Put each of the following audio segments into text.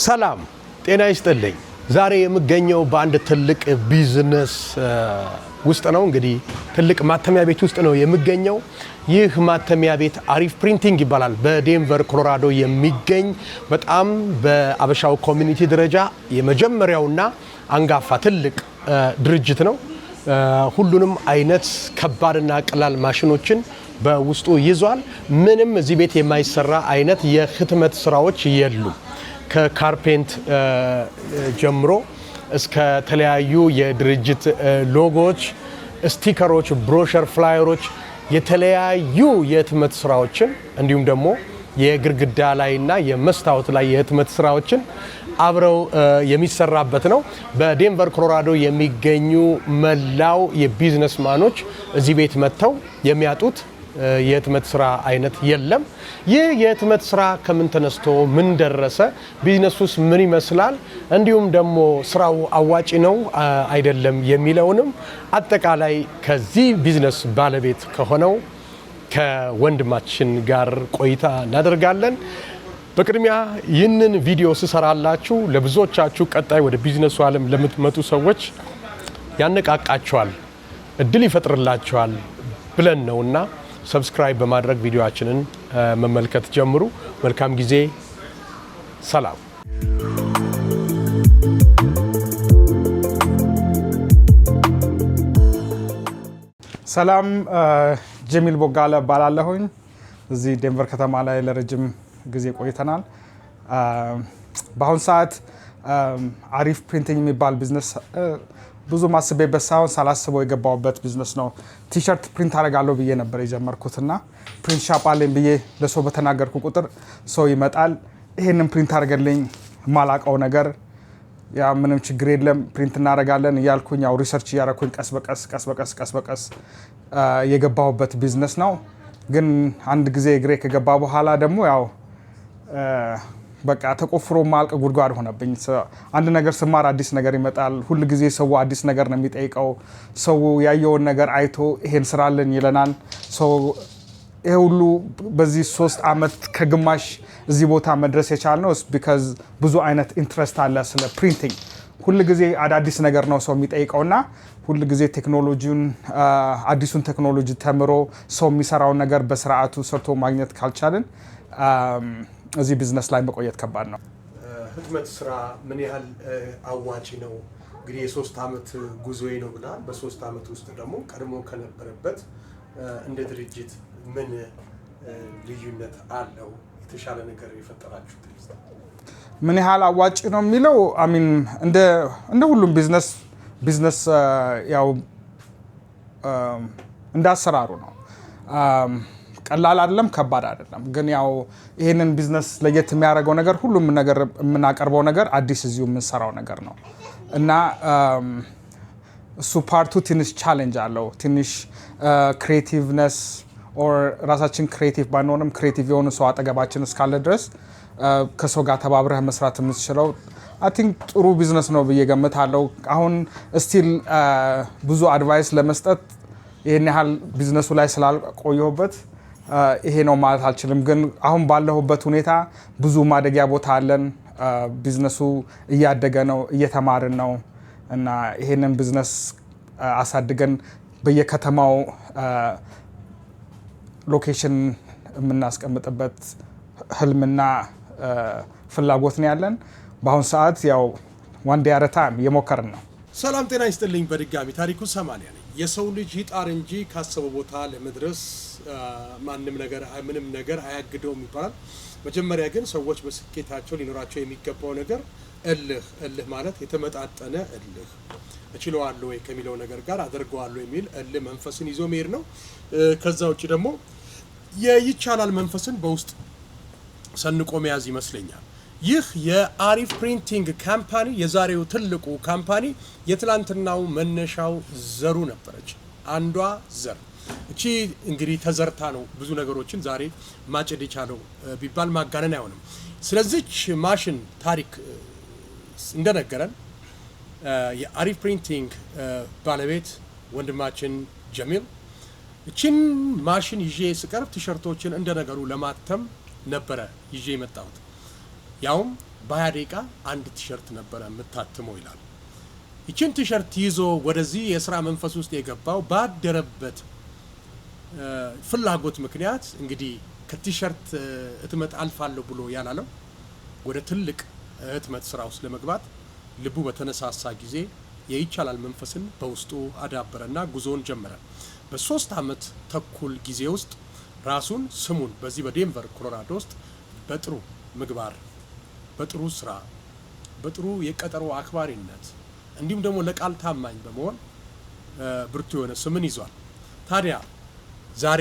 ሰላም ጤና ይስጥልኝ። ዛሬ የምገኘው በአንድ ትልቅ ቢዝነስ ውስጥ ነው። እንግዲህ ትልቅ ማተሚያ ቤት ውስጥ ነው የምገኘው። ይህ ማተሚያ ቤት አሪፍ ፕሪንቲንግ ይባላል። በዴንቨር ኮሎራዶ የሚገኝ በጣም በአበሻው ኮሚኒቲ ደረጃ የመጀመሪያውና አንጋፋ ትልቅ ድርጅት ነው። ሁሉንም አይነት ከባድና ቀላል ማሽኖችን በውስጡ ይዟል። ምንም እዚህ ቤት የማይሰራ አይነት የህትመት ስራዎች የሉም። ከካርፔንት ጀምሮ እስከ ተለያዩ የድርጅት ሎጎዎች፣ ስቲከሮች፣ ብሮሸር፣ ፍላየሮች፣ የተለያዩ የህትመት ስራዎችን እንዲሁም ደግሞ የግድግዳ ላይና የመስታወት ላይ የህትመት ስራዎችን አብረው የሚሰራበት ነው። በዴንቨር ኮሎራዶ የሚገኙ መላው የቢዝነስማኖች እዚህ ቤት መጥተው የሚያጡት የህትመት ስራ አይነት የለም። ይህ የህትመት ስራ ከምን ተነስቶ ምን ደረሰ፣ ቢዝነሱስ ምን ይመስላል፣ እንዲሁም ደግሞ ስራው አዋጪ ነው አይደለም የሚለውንም አጠቃላይ ከዚህ ቢዝነስ ባለቤት ከሆነው ከወንድማችን ጋር ቆይታ እናደርጋለን። በቅድሚያ ይህንን ቪዲዮ ስሰራላችሁ ለብዙዎቻችሁ ቀጣይ ወደ ቢዝነሱ ዓለም ለምትመጡ ሰዎች ያነቃቃቸዋል፣ እድል ይፈጥርላቸዋል ብለን ነውና ሰብስክራይብ በማድረግ ቪዲዮአችንን መመልከት ጀምሩ። መልካም ጊዜ። ሰላም። ሰላም፣ ጀሚል ቦጋለ እባላለሁኝ። እዚህ ዴንቨር ከተማ ላይ ለረጅም ጊዜ ቆይተናል። በአሁን ሰዓት አሪፍ ፕሪንቲንግ የሚባል ቢዝነስ ብዙ ማስቤበት ሳይሆን ሳላስበው የገባውበት ቢዝነስ ነው። ቲሸርት ፕሪንት አደርጋለሁ ብዬ ነበር የጀመርኩትና ፕሪንት ሻፕ አለኝ ብዬ ለሰው በተናገርኩ ቁጥር ሰው ይመጣል። ይሄንን ፕሪንት አድርገልኝ፣ የማላውቀው ነገር ያ ምንም ችግር የለም ፕሪንት እናደርጋለን እያልኩኝ ያው ሪሰርች እያደረኩኝ ቀስ በቀስ የገባሁበት ቢዝነስ ነው። ግን አንድ ጊዜ እግሬ ከገባ በኋላ ደግሞ ያው በቃ ተቆፍሮ ማልቅ ጉድጓድ ሆነብኝ። አንድ ነገር ስማር አዲስ ነገር ይመጣል። ሁል ጊዜ ሰው አዲስ ነገር ነው የሚጠይቀው። ሰው ያየውን ነገር አይቶ ይሄን ስራልን ይለናል። ይሄ ሁሉ በዚህ 3 ዓመት ከግማሽ እዚህ ቦታ መድረስ የቻልነው ቢካዝ ብዙ አይነት ኢንትረስት አለ ስለ ፕሪንቲንግ። ሁል ጊዜ አዳዲስ ነገር ነው ሰው የሚጠይቀውና ሁል ጊዜ ቴክኖሎጂውን አዲሱን ቴክኖሎጂ ተምሮ ሰው የሚሰራውን ነገር በስርዓቱ ሰርቶ ማግኘት ካልቻልን እዚህ ቢዝነስ ላይ መቆየት ከባድ ነው። ህትመት ስራ ምን ያህል አዋጪ ነው? እንግዲህ የ3 ዓመት ጉዞዬ ነው ብለሃል። በ3 ዓመት ውስጥ ደግሞ ቀድሞ ከነበረበት እንደ ድርጅት ምን ልዩነት አለው? የተሻለ ነገር የፈጠራችሁት ምን ያህል አዋጪ ነው የሚለው አሚን እንደ ሁሉም ቢዝነስ ያው እንዳሰራሩ ነው። ቀላል አይደለም፣ ከባድ አይደለም። ግን ያው ይሄንን ቢዝነስ ለየት የሚያደርገው ነገር ሁሉም ነገር የምናቀርበው ነገር አዲስ እዚሁ የምንሰራው ነገር ነው እና እሱ ፓርቱ ትንሽ ቻሌንጅ አለው። ትንሽ ክሬቲቭነስ ኦር ራሳችን ክሬቲቭ ባንሆንም ክሬቲቭ የሆኑ ሰው አጠገባችን እስካለ ድረስ ከሰው ጋር ተባብረህ መስራት የምትችለው አይ ቲንክ ጥሩ ቢዝነስ ነው ብዬ ገምታለሁ። አሁን ስቲል ብዙ አድቫይስ ለመስጠት ይሄን ያህል ቢዝነሱ ላይ ስላልቆየሁበት ይሄ ነው ማለት አልችልም። ግን አሁን ባለሁበት ሁኔታ ብዙ ማደጊያ ቦታ አለን። ቢዝነሱ እያደገ ነው፣ እየተማርን ነው እና ይሄንን ቢዝነስ አሳድገን በየከተማው ሎኬሽን የምናስቀምጥበት ህልምና ፍላጎት ነው ያለን። በአሁን ሰዓት ያው ዋን ዴይ አት አ ታይም እየሞከርን ነው። ሰላም ጤና ይስጥልኝ። በድጋሚ ታሪኩ ሰማንያ ነኝ። የሰው ልጅ ይጣር እንጂ ካሰበው ቦታ ለመድረስ ምንም ነገር አያግደውም ይባላል። መጀመሪያ ግን ሰዎች በስኬታቸው ሊኖራቸው የሚገባው ነገር እልህ ማለት የተመጣጠነ እልህ፣ እችለዋለሁ ወይ ከሚለው ነገር ጋር አደርገዋለሁ የሚል እልህ መንፈስን ይዞ መሄድ ነው። ከዛ ውጭ ደግሞ የይቻላል መንፈስን በውስጥ ሰንቆ መያዝ ይመስለኛል። ይህ የአሪፍ ፕሪንቲንግ ካምፓኒ የዛሬው ትልቁ ካምፓኒ የትላንትናው መነሻው ዘሩ ነበረች። አንዷ ዘር እቺ እንግዲህ ተዘርታ ነው ብዙ ነገሮችን ዛሬ ማጨድ የቻለው ቢባል ማጋነን አይሆንም። ስለዚች ማሽን ታሪክ እንደነገረን የአሪፍ ፕሪንቲንግ ባለቤት ወንድማችን ጀሚል እቺን ማሽን ይዤ ስቀርብ ቲሸርቶችን እንደነገሩ ለማተም ነበረ ይዤ የመጣሁት። ያውም በ20 ደቂቃ አንድ ቲሸርት ነበረ የምታትመው ይላል። ይችን ቲሸርት ይዞ ወደዚህ የስራ መንፈስ ውስጥ የገባው ባደረበት ፍላጎት ምክንያት እንግዲህ ከቲሸርት ህትመት አልፋለሁ ብሎ ያላለው ወደ ትልቅ ህትመት ስራ ውስጥ ለመግባት ልቡ በተነሳሳ ጊዜ የይቻላል መንፈስን በውስጡ አዳበረና ጉዞውን ጀመረ። በ3 ዓመት ተኩል ጊዜ ውስጥ ራሱን ስሙን በዚህ በዴንቨር ኮሎራዶ ውስጥ በጥሩ ምግባር፣ በጥሩ ስራ፣ በጥሩ የቀጠሮ አክባሪነት እንዲሁም ደግሞ ለቃል ታማኝ በመሆን ብርቱ የሆነ ስምን ይዟል። ታዲያ ዛሬ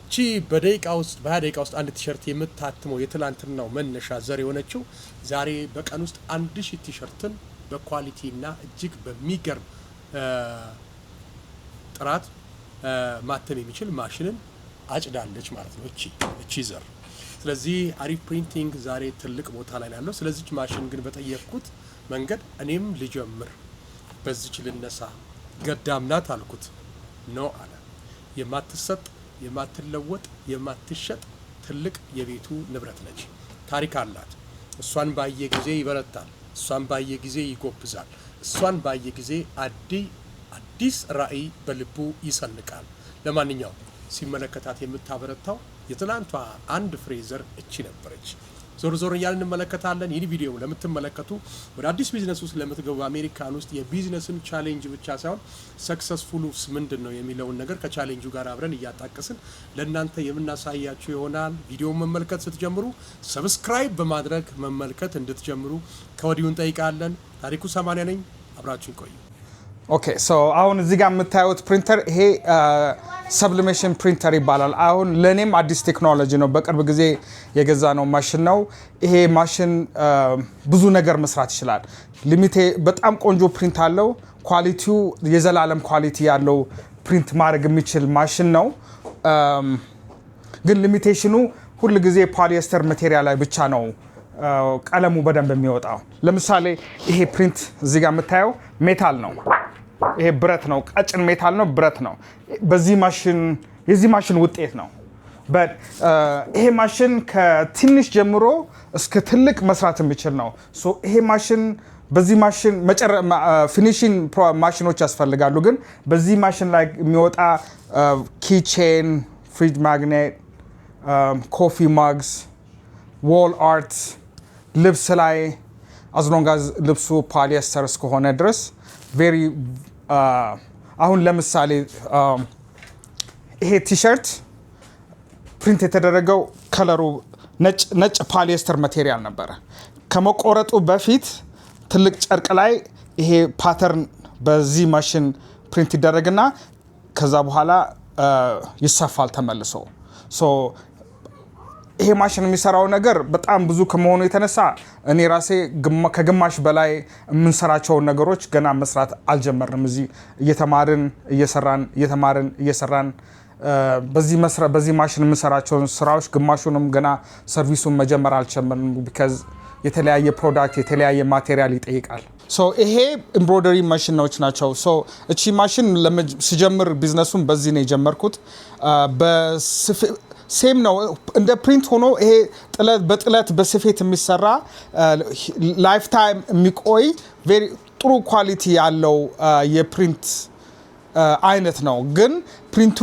ቺ በደቂቃ ውስጥ በ20 ደቂቃ ውስጥ አንድ ቲሸርት የምታትመው የትላንትናው መነሻ ዘር የሆነችው ዛሬ በቀን ውስጥ 1000 ቲሸርትን በኳሊቲና እጅግ በሚገርም ጥራት ማተም የሚችል ማሽንን አጭዳለች ማለት ነው እቺ ዘር። ስለዚህ አሪፍ ፕሪንቲንግ ዛሬ ትልቅ ቦታ ላይ ነው ያለው። ስለዚህ ማሽን ግን በጠየቅኩት መንገድ እኔም ልጀምር በዚች ልነሳ ገዳም ናት አልኩት። ነው አለ። የማትሰጥ የማትለወጥ የማትሸጥ ትልቅ የቤቱ ንብረት ነች። ታሪክ አላት። እሷን ባየ ጊዜ ይበረታል። እሷን ባየ ጊዜ ይጎብዛል። እሷን ባየ ጊዜ አዲስ ራዕይ በልቡ ይሰንቃል። ለማንኛውም ሲመለከታት የምታበረታው የትላንቷ አንድ ፍሬ ዘር እቺ ነበረች። ዞር እያልን እንመለከታለን። ይህ ቪዲዮ ለምትመለከቱ ወደ አዲስ ቢዝነስ ውስጥ ለምትገቡ አሜሪካን ውስጥ የቢዝነስን ቻሌንጅ ብቻ ሳይሆን ሰክሰስፉልስ ምንድን ነው የሚለውን ነገር ከቻሌንጁ ጋር አብረን እያጣቀስን ለእናንተ የምናሳያችሁ ይሆናል። ቪዲዮውን መመልከት ስትጀምሩ ሰብስክራይብ በማድረግ መመልከት እንድትጀምሩ ከወዲሁ እንጠይቃለን። ታሪኩ 80 ነኝ። አብራችሁን ቆዩ። ኦኬ ሶ አሁን እዚህ ጋር የምታዩት ፕሪንተር ይሄ ሰብሊሜሽን ፕሪንተር ይባላል። አሁን ለኔም አዲስ ቴክኖሎጂ ነው። በቅርብ ጊዜ የገዛ ነው ማሽን ነው። ይሄ ማሽን ብዙ ነገር መስራት ይችላል። በጣም ቆንጆ ፕሪንት አለው። ኳሊቲው የዘላለም ኳሊቲ ያለው ፕሪንት ማድረግ የሚችል ማሽን ነው። ግን ሊሚቴሽኑ ሁል ጊዜ ፖሊኤስተር ማቴሪያል ላይ ብቻ ነው ቀለሙ በደንብ የሚወጣው። ለምሳሌ ይሄ ፕሪንት እዚህ ጋር የምታየው ሜታል ነው። ይሄ ብረት ነው፣ ቀጭን ሜታል ነው፣ ብረት ነው። የዚህ ማሽን ውጤት ነው። ይሄ ማሽን ከትንሽ ጀምሮ እስከ ትልቅ መስራት የሚችል ነው። ይሄ ማሽን በዚህ ማሽን ፊኒሽንግ ማሽኖች ያስፈልጋሉ። ግን በዚህ ማሽን ላይ የሚወጣ ኪቼን፣ ፍሪጅ ማግኔት፣ ኮፊ ማግስ፣ ዎል አርት፣ ልብስ ላይ አዝሎንጋዝ ልብሱ ፖሊኤስተር እስከሆነ ድረስ ቬሪ አሁን ለምሳሌ ይሄ ቲሸርት ፕሪንት የተደረገው ከለሩ ነጭ ፖሊኤስተር ማቴሪያል ነበረ። ከመቆረጡ በፊት ትልቅ ጨርቅ ላይ ይሄ ፓተርን በዚህ ማሽን ፕሪንት ይደረግና ከዛ በኋላ ይሰፋል ተመልሶ። ይሄ ማሽን የሚሰራው ነገር በጣም ብዙ ከመሆኑ የተነሳ እኔ ራሴ ከግማሽ በላይ የምንሰራቸውን ነገሮች ገና መስራት አልጀመርንም። እዚህ እየተማርን እየሰራን በዚህ ማሽን የምንሰራቸውን ስራዎች ግማሹንም ገና ሰርቪሱን መጀመር አልጀመርንም። ቢካዝ የተለያየ ፕሮዳክት የተለያየ ማቴሪያል ይጠይቃል። ይሄ ኤምብሮይደሪ ማሽኖች ናቸው። እቺ ማሽን ስጀምር ቢዝነሱን በዚህ ነው የጀመርኩት። ሴም ነው እንደ ፕሪንት ሆኖ ይሄ በጥለት በስፌት የሚሰራ ላይፍ ታይም የሚቆይ ጥሩ ኳሊቲ ያለው የፕሪንት አይነት ነው። ግን ፕሪንቱ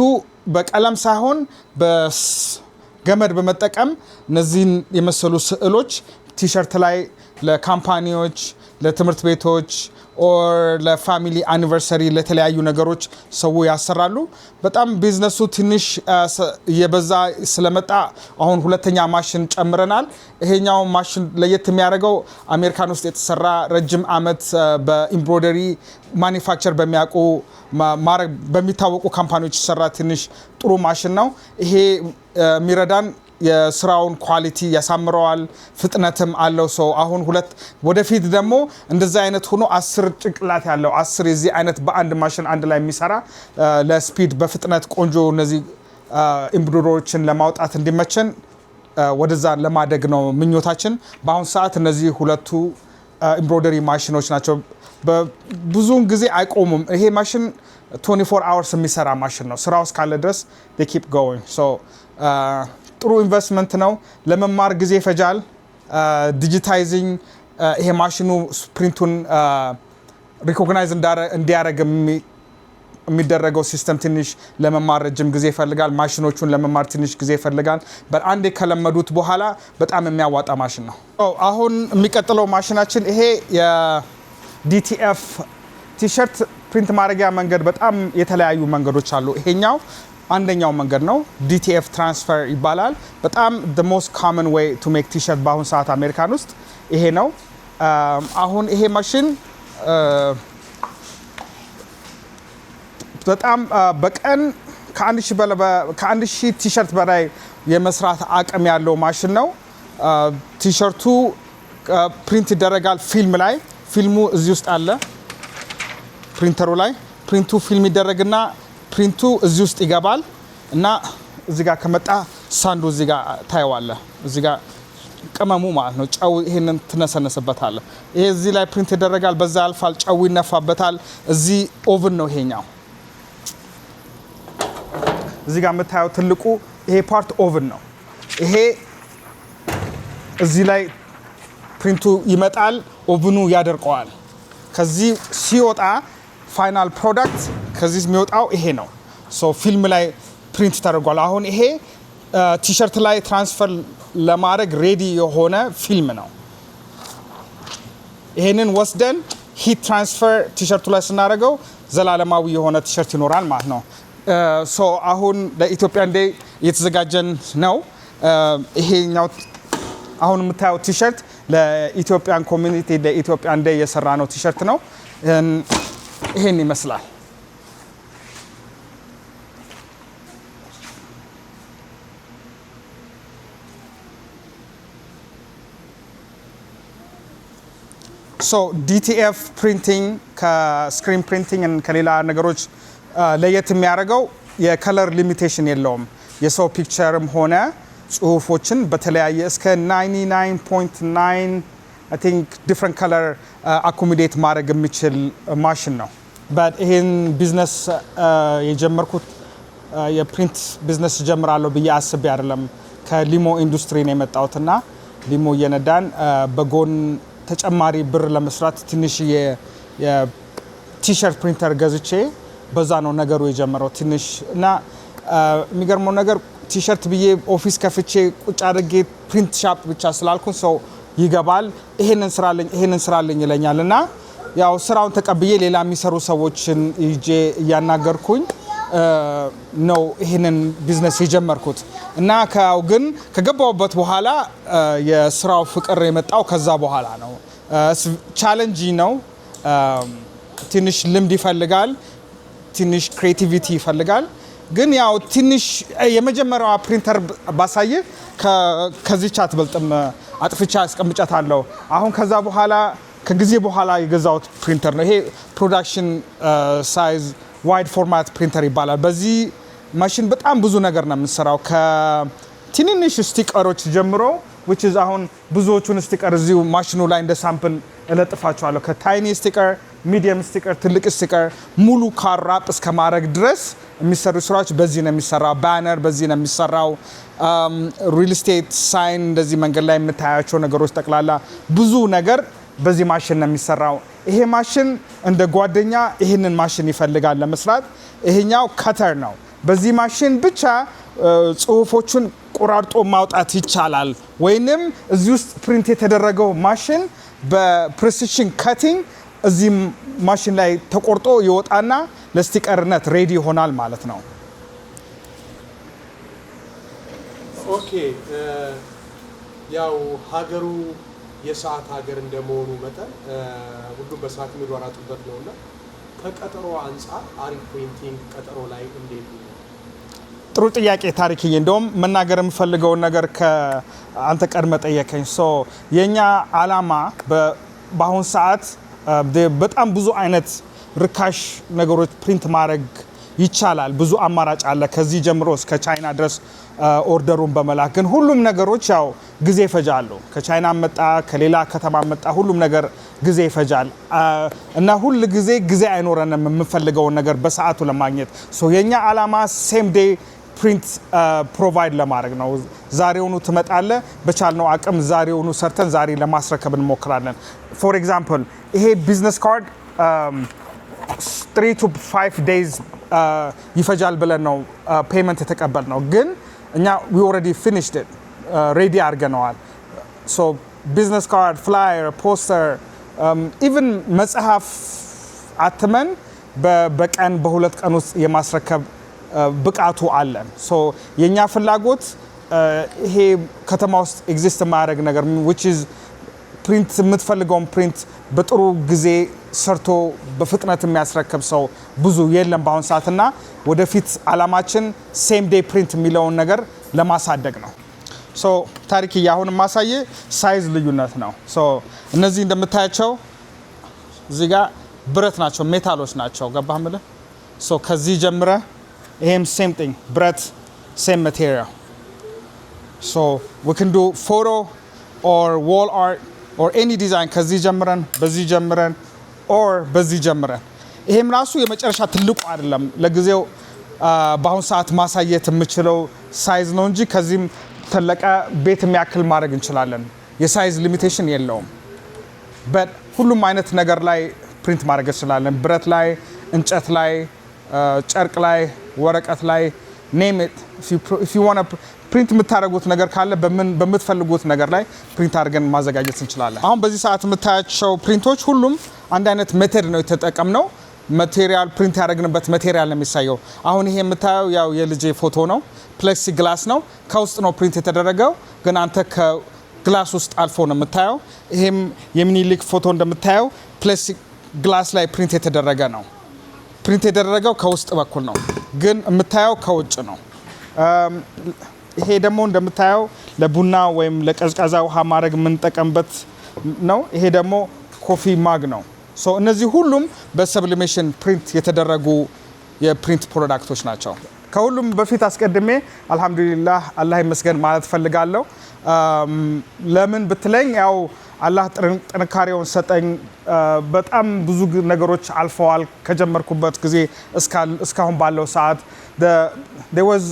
በቀለም ሳይሆን በገመድ በመጠቀም እነዚህን የመሰሉ ስዕሎች ቲሸርት ላይ ለካምፓኒዎች፣ ለትምህርት ቤቶች ኦር ለፋሚሊ አኒቨርሰሪ ለተለያዩ ነገሮች ሰው ያሰራሉ። በጣም ቢዝነሱ ትንሽ የበዛ ስለመጣ አሁን ሁለተኛ ማሽን ጨምረናል። ይሄኛው ማሽን ለየት የሚያደርገው አሜሪካን ውስጥ የተሰራ ረጅም ዓመት በኤምብሮይደሪ ማኒፋክቸር በሚታወቁ ካምፓኒዎች የተሰራ ትንሽ ጥሩ ማሽን ነው። ይሄ የሚረዳን የስራውን ኳሊቲ ያሳምረዋል፣ ፍጥነትም አለው። አሁን ወደፊት ደግሞ እንደዛ አይነት ሆኖ 10 ጭንቅላት ያለው 10 የዚህ አይነት በአንድ ማሽን አንድ ላይ የሚሰራ ለስፒድ በፍጥነት ቆንጆ እነዚህ ኤምብሮይደሪዎችን ለማውጣት እንዲመቸን ወደዛ ለማደግ ነው ምኞታችን። በአሁን ሰዓት እነዚህ ሁለቱ ኤምብሮይደሪ ማሽኖች ናቸው። ብዙውን ጊዜ አይቆሙም። ይሄ ማሽን 24 hours የሚሰራ ማሽን ነው። ስራው እስካለ ድረስ they keep going። ጥሩ ኢንቨስትመንት ነው። ለመማር ጊዜ ይፈጃል። ዲጂታይዚንግ ይሄ ማሽኑ ፕሪንቱን ሪኮግናይዝ እንዲያደርግ የሚደረገው ሲስተም ትንሽ ለመማር ረጅም ጊዜ ይፈልጋል። ማሽኖቹን ለመማር ትንሽ ጊዜ ይፈልጋል። በአንዴ ከለመዱት በኋላ በጣም የሚያዋጣ ማሽን ነው። አሁን የሚቀጥለው ማሽናችን ይሄ የዲቲኤፍ ቲሸርት ፕሪንት ማድረጊያ መንገድ በጣም የተለያዩ መንገዶች አሉ። ይሄኛው አንደኛው መንገድ ነው። ዲቲኤፍ ትራንስፈር ይባላል። በጣም the most common way to make ቲሸርት በአሁን ሰዓት አሜሪካን ውስጥ ይሄ ነው። አሁን ይሄ ማሽን በጣም በቀን ከአንድ ሺህ ቲሸርት በላይ የመስራት አቅም ያለው ማሽን ነው። ቲሸርቱ ፕሪንት ይደረጋል ፊልም ላይ። ፊልሙ እዚህ ውስጥ አለ ፕሪንተሩ ላይ። ፕሪንቱ ፊልም ይደረግና ፕሪንቱ እዚህ ውስጥ ይገባል እና እዚህ ጋር ከመጣ ሳንዱ እዚህ ጋር ታየዋለህ። እዚህ ጋር ቅመሙ ማለት ነው። ጨው ይሄንን ትነሰነስበታለህ። ይሄ እዚህ ላይ ፕሪንት ይደረጋል፣ በዛ ያልፋል፣ ጨው ይነፋበታል። እዚህ ኦቭን ነው ይሄኛው። እዚህ ጋር የምታየው ትልቁ ይሄ ፓርት ኦቭን ነው። ይሄ እዚህ ላይ ፕሪንቱ ይመጣል፣ ኦቭኑ ያደርቀዋል። ከዚህ ሲወጣ ፋይናል ፕሮዳክት ከዚህ የሚወጣው ይሄ ነው። ሶ ፊልም ላይ ፕሪንት ተደርጓል። አሁን ይሄ ቲሸርት ላይ ትራንስፈር ለማድረግ ሬዲ የሆነ ፊልም ነው። ይሄንን ወስደን ሂት ትራንስፈር ቲሸርቱ ላይ ስናደርገው ዘላለማዊ የሆነ ቲሸርት ይኖራል ማለት ነው። ሶ አሁን ለኢትዮጵያን ዴይ እየተዘጋጀን ነው። ይሄኛው አሁን የምታየው ቲሸርት ለኢትዮጵያን ኮሚኒቲ ለኢትዮጵያን ዴይ የሰራ ነው ቲሸርት ነው። ይሄን ይመስላል። ሶ ዲቲኤፍ ፕሪንቲንግ ከስክሪን ፕሪንቲንግ ከሌላ ነገሮች ለየት የሚያደርገው የከለር ሊሚቴሽን የለውም። የሰው ፒክቸርም ሆነ ጽሁፎችን በተለያየ እስከ 99.9 I think different color አኮሞዴት ማድረግ የሚችል ማሽን ነው። ይሄን ቢዝነስ የጀመርኩት የፕሪንት ቢዝነስ ጀምራለሁ ብዬ አስቤ አይደለም። ከሊሞ ኢንዱስትሪ ነው የመጣሁትና ሊሞ እየነዳን በጎን ተጨማሪ ብር ለመስራት ትንሽ የቲሸርት ፕሪንተር ገዝቼ በዛ ነው ነገሩ የጀመረው። ትንሽ እና የሚገርመው ነገር ቲሸርት ብዬ ኦፊስ ከፍቼ ቁጭ አድርጌ ፕሪንት ሻፕ ብቻ ስላልኩኝ ሰው ይገባል፣ ይሄንን ስራልኝ ይለኛል እና ያው ስራውን ተቀብዬ ሌላ የሚሰሩ ሰዎችን ይዤ እያናገርኩኝ ነው ይሄንን ቢዝነስ የጀመርኩት እና ግን ከገባሁበት በኋላ የስራው ፍቅር የመጣው ከዛ በኋላ ነው። ቻሌንጅ ነው። ትንሽ ልምድ ይፈልጋል፣ ትንሽ ክሬቲቪቲ ይፈልጋል። ግን ያው ትንሽ የመጀመሪያዋ ፕሪንተር ባሳየ ከዚህች አትበልጥም፣ አጥፍቻ አስቀምጫታለሁ። አሁን ከዛ በኋላ ከጊዜ በኋላ የገዛሁት ፕሪንተር ነው። ይሄ ፕሮዳክሽን ሳይዝ ዋይድ ፎርማት ፕሪንተር ይባላል። በዚህ ማሽን በጣም ብዙ ነገር ነው የምንሰራው። ከትንንሽ ስቲከሮች ጀምሮ which is አሁን ብዙዎቹን ስቲከር እዚሁ ማሽኑ ላይ እንደ ሳምፕል እለጥፋቸዋለሁ። ከታይኒ ስቲከር፣ ሚዲየም ስቲከር፣ ትልቅ ስቲከር ሙሉ ካር ራፕ እስከ ማድረግ ድረስ የሚሰሩ ስራዎች በዚህ ነው የሚሰራው። ባነር በዚህ ነው የሚሰራው። ሪል ስቴት ሳይን፣ እንደዚህ መንገድ ላይ የምታያቸው ነገሮች ጠቅላላ ብዙ ነገር በዚህ ማሽን ነው የሚሰራው። ይሄ ማሽን እንደ ጓደኛ ይህንን ማሽን ይፈልጋል ለመስራት። ይሄኛው ከተር ነው። በዚህ ማሽን ብቻ ጽሁፎቹን ቆራርጦ ማውጣት ይቻላል። ወይንም እዚህ ውስጥ ፕሪንት የተደረገው ማሽን በፕሪሲሽን ካቲንግ እዚህ ማሽን ላይ ተቆርጦ ይወጣና ለስቲከርነት ሬዲ ይሆናል ማለት ነው። ኦኬ ያው ሀገሩ የሰዓት ሀገር እንደመሆኑ መጠን ሁሉም በሰዓት የሚሯሯጡበት ነውና ከቀጠሮ አንጻር አሪፍ ፕሪንቲንግ ቀጠሮ ላይ እንዴት ነው? ጥሩ ጥያቄ ታሪክዬ። እንደውም መናገር የምፈልገውን ነገር ከአንተ ቀድመ ጠየቀኝ። የኛ አላማ በአሁን ሰዓት በጣም ብዙ አይነት ርካሽ ነገሮች ፕሪንት ማድረግ ይቻላል። ብዙ አማራጭ አለ። ከዚህ ጀምሮ እስከ ቻይና ድረስ ኦርደሩን በመላክ ግን ሁሉም ነገሮች ያው ጊዜ ይፈጃሉ። ከቻይና መጣ ከሌላ ከተማ መጣ ሁሉም ነገር ጊዜ ይፈጃል እና ሁሉ ጊዜ አይኖረንም የምንፈልገውን ነገር በሰዓቱ ለማግኘት። የኛ አላማ ሴም ዴይ ፕሪንት ፕሮቫይድ ለማድረግ ነው። ዛሬውኑ ትመጣለ በቻልነው አቅም ዛሬውኑ ሰርተን ዛሬ ለማስረከብ እንሞክራለን። ፎር ኤግዛምፕል ይሄ ቢዝነስ ካርድ 3 to 5 days ይፈጃል ብለን ነው ፔመንት የተቀበል ነው። ግን እኛ we already finished it ሬዲ አድርገነዋል። ሶ ቢዝነስ ካርድ፣ ፍላየር፣ ፖስተር ኢቭን መጽሐፍ አትመን በቀን በሁለት ቀን ውስጥ የማስረከብ ብቃቱ አለን። ሶ የኛ ፍላጎት ይሄ ከተማ ውስጥ ኤግዚስት የማያደርግ ነገር which is ፕሪንት የምትፈልገውን ፕሪንት በጥሩ ጊዜ ሰርቶ በፍጥነት የሚያስረክብ ሰው ብዙ የለም በአሁን ሰዓትና ወደፊት አላማችን ሴም ዴይ ፕሪንት የሚለውን ነገር ለማሳደግ ነው። ሶ ታሪክዬ አሁን ማሳየ ሳይዝ ልዩነት ነው። ሶ እነዚህ እንደምታያቸው እዚህ ጋር ብረት ናቸው፣ ሜታሎች ናቸው። ገባህ ማለት ሶ ከዚህ ጀምረ ይሄም ሴም ቲንግ ብረት ሴም ማቴሪያል ሶ we can do photo or wall art or any design ከዚህ ጀምረን በዚህ ጀምረን or በዚህ ጀምረን ይሄም ራሱ የመጨረሻ ትልቁ አይደለም። ለጊዜው በአሁን ሰዓት ማሳየት የምችለው ሳይዝ ነው እንጂ ከዚህም ተለቀ ቤት የሚያክል ማድረግ እንችላለን። የሳይዝ ሊሚቴሽን የለውም። but ሁሉም አይነት ነገር ላይ ፕሪንት ማድረግ እንችላለን። ብረት ላይ፣ እንጨት ላይ፣ ጨርቅ ላይ፣ ወረቀት ላይ name it if you want to ፕሪንት የምታደርጉት ነገር ካለ በምትፈልጉት ነገር ላይ ፕሪንት አድርገን ማዘጋጀት እንችላለን። አሁን በዚህ ሰዓት የምታያቸው ፕሪንቶች ሁሉም አንድ አይነት ሜተድ ነው የተጠቀምነው። ማቴሪያል ፕሪንት ያደረግንበት ማቴሪያል ነው የሚሳየው። አሁን ይሄ የምታየው ያው የልጄ ፎቶ ነው። ፕላክሲ ግላስ ነው። ከውስጥ ነው ፕሪንት የተደረገው፣ ግን አንተ ከግላስ ውስጥ አልፎ ነው የምታየው። ይሄም የሚኒሊክ ፎቶ እንደምታየው ፕላክሲ ግላስ ላይ ፕሪንት የተደረገ ነው። ፕሪንት የተደረገው ከውስጥ በኩል ነው፣ ግን የምታየው ከውጭ ነው። ይሄ ደግሞ እንደምታየው ለቡና ወይም ለቀዝቃዛ ውሃ ማድረግ የምንጠቀምበት ነው። ይሄ ደግሞ ኮፊ ማግ ነው። ሶ እነዚህ ሁሉም በሰብሊሜሽን ፕሪንት የተደረጉ የፕሪንት ፕሮዳክቶች ናቸው። ከሁሉም በፊት አስቀድሜ አልহামዱሊላህ አላህ ይመስገን ማለት ፈልጋለሁ። ለምን ብትለኝ ያው አላህ ጥንካሬውን ሰጠኝ። በጣም ብዙ ነገሮች አልፈዋል ከጀመርኩበት ጊዜ እስካሁን ባለው ሰዓት there was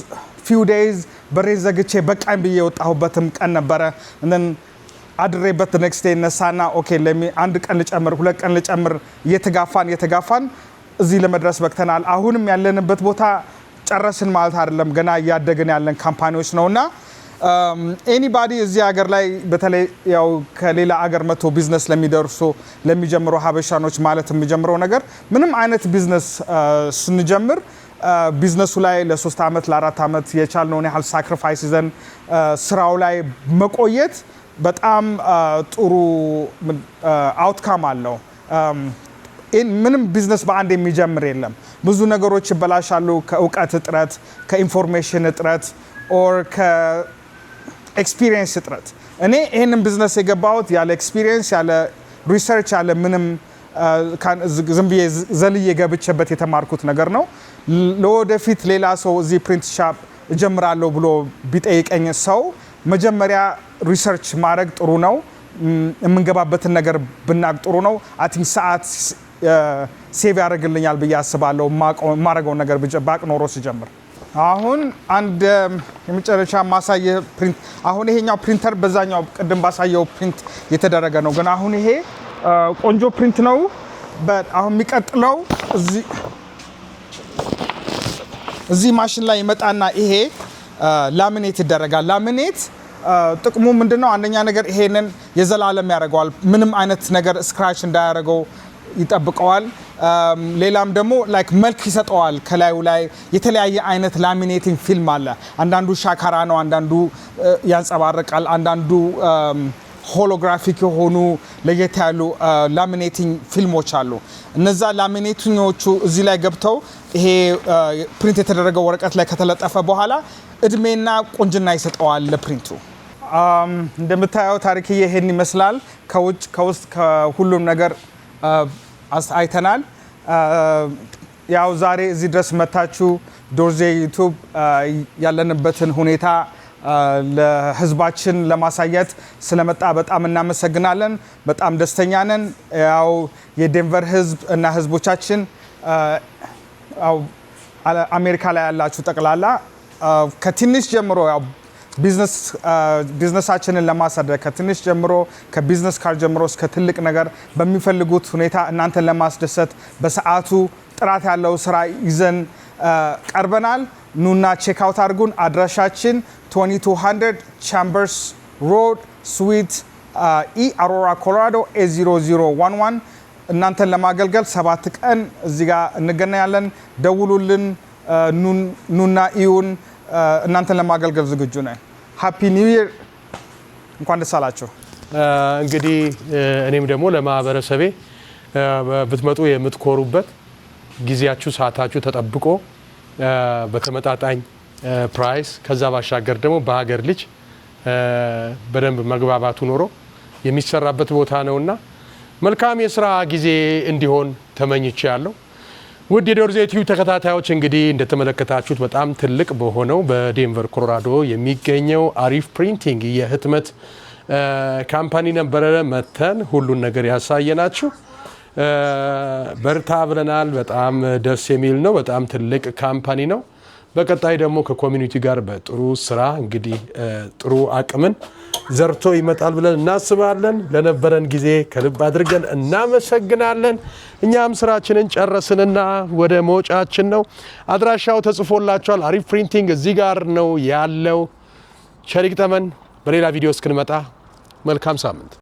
few days በሬት ዘግቼ በቃኝ ብዬ የወጣሁበትም ቀን ነበረ። እንደን አድሬበት next day ነሳና ኦኬ አንድ ቀን ልጨምር፣ ሁለት ቀን ልጨምር እየተጋፋን እዚህ ለመድረስ በቅተናል። አሁንም ያለንበት ቦታ ጨረስን ማለት አይደለም፣ ገና እያደግን ያለን ካምፓኒዎች ነውና ኤኒባዲ እዚህ ሀገር ላይ በተለይ ያው ከሌላ ሀገር መጥቶ ቢዝነስ ለሚጀምሩ ሀበሻኖች ማለት የሚጀምረው ነገር ምንም አይነት ቢዝነስ ስንጀምር ቢዝነሱ ላይ ለ3 አመት ለ4 አመት የቻልነውን ያህል ሳክሪፋይስ ይዘን ስራው ላይ መቆየት በጣም ጥሩ አውትካም አለው። ምንም ቢዝነስ በአንድ የሚጀምር የለም። ብዙ ነገሮች ይበላሻሉ፣ ከእውቀት እጥረት፣ ከኢንፎርሜሽን እጥረት ኦር ከኤክስፒሪየንስ እጥረት። እኔ ይሄንን ቢዝነስ የገባሁት ያለ ኤክስፒሪየንስ ያለ ሪሰርች ያለ ምንም ዝም ብዬ ዘልዬ ገብቼበት የተማርኩት ነገር ነው። ለወደፊት ሌላ ሰው እዚህ ፕሪንት ሻፕ እጀምራለሁ ብሎ ቢጠይቀኝ ሰው መጀመሪያ ሪሰርች ማድረግ ጥሩ ነው። የምንገባበትን ነገር ብናቅ ጥሩ ነው። አይ ቲንክ ሰዓት ሴቭ ያደርግልኛል ብዬ አስባለሁ። የማደርገውን ነገር ባቅ ኖሮ ሲጀምር። አሁን አንድ የመጨረሻ ማሳየ ፕሪንት አሁን ይሄኛው ፕሪንተር በዛኛው ቅድም ባሳየው ፕሪንት የተደረገ ነው። ግን አሁን ይሄ ቆንጆ ፕሪንት ነው። አሁን የሚቀጥለው እዚህ ማሽን ላይ ይመጣና ይሄ ላሚኔት ይደረጋል። ላሚኔት ጥቅሙ ምንድነው? አንደኛ ነገር ይሄንን የዘላለም ያደርገዋል። ምንም አይነት ነገር ስክራች እንዳያደርገው ይጠብቀዋል። ሌላም ደግሞ ላይክ መልክ ይሰጠዋል። ከላዩ ላይ የተለያየ አይነት ላሚኔቲንግ ፊልም አለ። አንዳንዱ ሻካራ ነው፣ አንዳንዱ ያንጸባርቃል፣ አንዳንዱ ሆሎግራፊክ የሆኑ ለየት ያሉ ላሚኔቲንግ ፊልሞች አሉ። እነዛ ላሚኔቲንጎቹ እዚህ ላይ ገብተው ይሄ ፕሪንት የተደረገው ወረቀት ላይ ከተለጠፈ በኋላ እድሜና ቁንጅና ይሰጠዋል ለፕሪንቱ። እንደምታየው ታሪክዬ ይሄን ይመስላል። ከውጭ ከውስጥ ከሁሉም ነገር አይተናል። ያው ዛሬ እዚህ ድረስ መታችሁ ዶርዜ ዩቲዩብ ያለንበትን ሁኔታ ለህዝባችን ለማሳየት ስለመጣ በጣም እናመሰግናለን። በጣም ደስተኛ ነን። ያው የዴንቨር ህዝብ እና ህዝቦቻችን አሜሪካ ላይ ያላችሁ ጠቅላላ ከትንሽ ጀምሮ ያው ቢዝነሳችንን ለማሳደግ ከትንሽ ጀምሮ ከቢዝነስ ካርድ ጀምሮ እስከ ትልቅ ነገር በሚፈልጉት ሁኔታ እናንተን ለማስደሰት በሰዓቱ ጥራት ያለው ስራ ይዘን ቀርበናል። ኑና ቼክ አውት አድርጉን። አድራሻችን 2200 ቻምበርስ ሮድ ስዊት ኢ አሮራ ኮሎራዶ A0011 እናንተን ለማገልገል 7 ቀን እዚህ ጋር እንገናኛለን። ደውሉልን፣ ኑና ኢዩን። እናንተን ለማገልገል ዝግጁ ነን። ሃፒ ኒው ይር፣ እንኳን ደስ አላችሁ። እንግዲህ እኔም ደግሞ ለማህበረሰቤ ብትመጡ የምትኮሩበት ጊዜያችሁ ሰዓታችሁ ተጠብቆ በተመጣጣኝ ፕራይስ ከዛ ባሻገር ደግሞ በሀገር ልጅ በደንብ መግባባቱ ኖሮ የሚሰራበት ቦታ ነውና መልካም የስራ ጊዜ እንዲሆን ተመኝቼ ያለው። ውድ የዶርዜ ቲዩብ ተከታታዮች እንግዲህ እንደተመለከታችሁት በጣም ትልቅ በሆነው በዴንቨር ኮሎራዶ የሚገኘው አሪፍ ፕሪንቲንግ የህትመት ካምፓኒ ነበረ መተን ሁሉን ነገር ያሳየናችሁ። በርታ ብለናል። በጣም ደስ የሚል ነው። በጣም ትልቅ ካምፓኒ ነው። በቀጣይ ደግሞ ከኮሚኒቲ ጋር በጥሩ ስራ እንግዲህ ጥሩ አቅምን ዘርቶ ይመጣል ብለን እናስባለን። ለነበረን ጊዜ ከልብ አድርገን እናመሰግናለን። እኛም ስራችንን ጨረስንና ወደ መውጫችን ነው። አድራሻው ተጽፎላችኋል። አሪፍ ፕሪንቲንግ እዚህ ጋር ነው ያለው። ቸር ይግጠመን። በሌላ ቪዲዮ እስክንመጣ መልካም ሳምንት